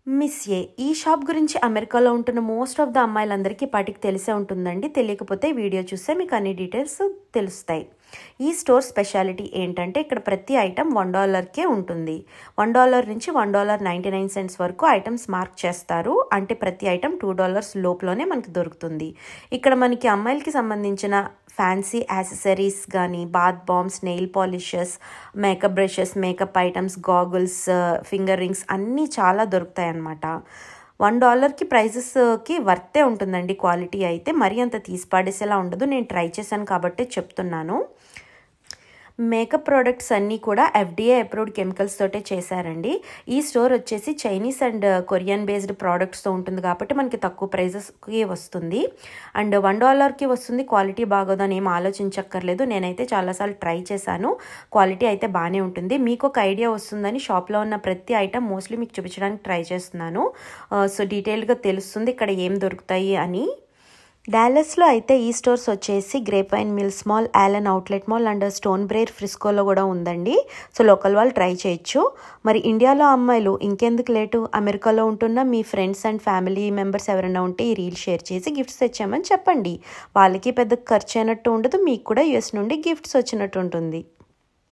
Miss ఏ ఈ shop గురించి అమెరికాలో ఉంటున్న మోస్ట్ ఆఫ్ ద అమ్మాయిలందరికీ పాటికి తెలిసే ఉంటుందండి. తెలియకపోతే వీడియో చూస్తే మీకు అన్ని డీటెయిల్స్ తెలుస్తాయి. ఈ స్టోర్ స్పెషాలిటీ ఏంటంటే ఇక్కడ ప్రతి ఐటమ్ $1కే ఉంటుంది. $1 నుంచి $1.99 వరకు ఐటమ్స్ మార్క్ చేస్తారు. అంటే ప్రతి ఐటమ్ $2 లోపులోనే మనకి దొరుకుతుంది. ఇక్కడ మనకి అమ్మాయిలకి సంబంధించిన ఫ్యాన్సీ యాక్సెసరీస్ కానీ, bath bombs, nail polishes, makeup brushes, makeup items, goggles, finger rings అన్నీ చాలా దొరుకుతాయి అన్నమాట. $1కి ప్రైజెస్కి వర్తే ఉంటుందండి. క్వాలిటీ అయితే మరీ అంత తీసి పాడేసేలా ఉండదు. నేను ట్రై చేశాను కాబట్టి చెప్తున్నాను. మేకప్ ప్రోడక్ట్స్ అన్నీ కూడా FDA అప్రూవ్డ్ కెమికల్స్ తోటే చేశారండి. ఈ స్టోర్ వచ్చేసి చైనీస్ అండ్ కొరియన్ బేస్డ్ ప్రోడక్ట్స్తో ఉంటుంది కాబట్టి మనకి తక్కువ ప్రైజెస్కి వస్తుంది. అండ్ $1కి వస్తుంది. క్వాలిటీ బాగోదని ఏం ఆలోచించక్కర్లేదు. నేనైతే చాలాసార్లు ట్రై చేశాను. క్వాలిటీ అయితే బాగానే ఉంటుంది. మీకు ఒక ఐడియా వస్తుందని షాప్లో ఉన్న ప్రతి ఐటమ్ మోస్ట్లీ మీకు చూపించడానికి ట్రై చేస్తున్నాను. సో డీటెయిల్గా తెలుస్తుంది ఇక్కడ ఏం దొరుకుతాయి అని. డాలస్లో అయితే ఈ స్టోర్స్ వచ్చేసి grape vine mills mall, Allen outlet mall and stone briar ఫ్రిస్కోలో కూడా ఉందండి. సో లోకల్ వాళ్ళు ట్రై చేయొచ్చు. మరి ఇండియాలో అమ్మాయిలు ఇంకెందుకు లేటు, అమెరికాలో ఉంటున్న మీ ఫ్రెండ్స్ అండ్ ఫ్యామిలీ మెంబర్స్ ఎవరైనా ఉంటే ఈ రీల్ షేర్ చేసి గిఫ్ట్స్ తెచ్చామని చెప్పండి. వాళ్ళకి పెద్ద ఖర్చు అయినట్టు ఉండదు, మీకు కూడా US నుండి గిఫ్ట్స్ వచ్చినట్టు ఉంటుంది.